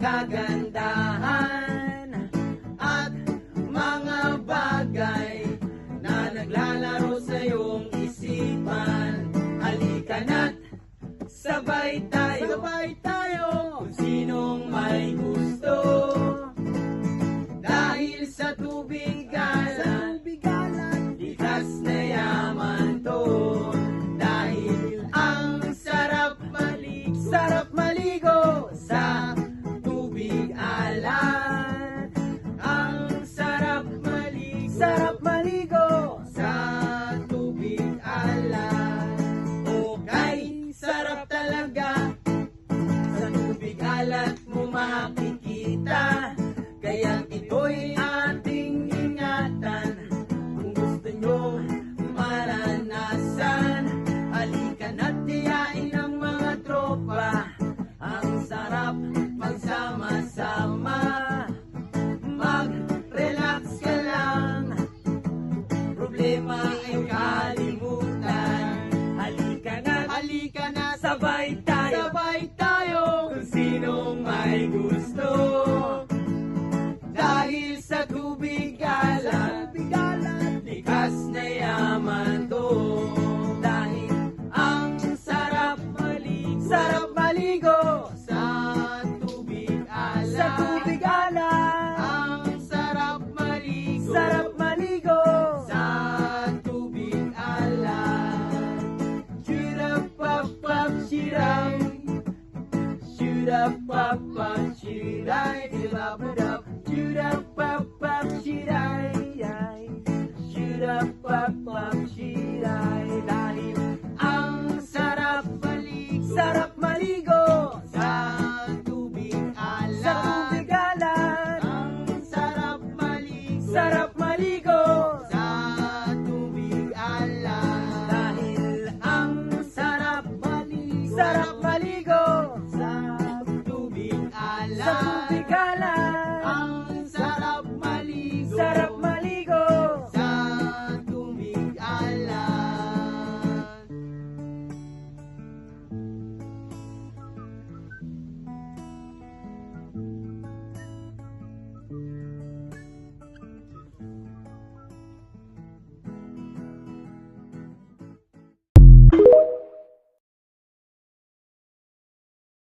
kagandahan at mga bagay na naglalaro sa iyong isipan. Halika na't sabay tayo kung sinong may gusto. Dahil sa tubig galat, likas na yaman to. Dahil ang sarap maligo sa tubig alat. Ang sarap maligo sa tubig alat. Okay, sarap talaga sa tubig alat mo makikita. Kaya ito'y ating ingatan. Kung gusto nyo maranasan, halika na't tiyain ng mga tropa. Ang sarap magsama-sama. Mag-relax ka lang, problema ay kalimutan. Halika na, sabay tayo kung sinong may gusto. Dahil sa tubig alat, likas na yaman to. Dahil ang sarap maligo sa tubig alat. Ang sarap maligo sa tubig alat. Shoot-up-up-up, shoot-up-up-up, shoot-up-up-up, shoot-up-up-up, shoot-up-up-up, shoot-up-up-up, shoot-up-up-up,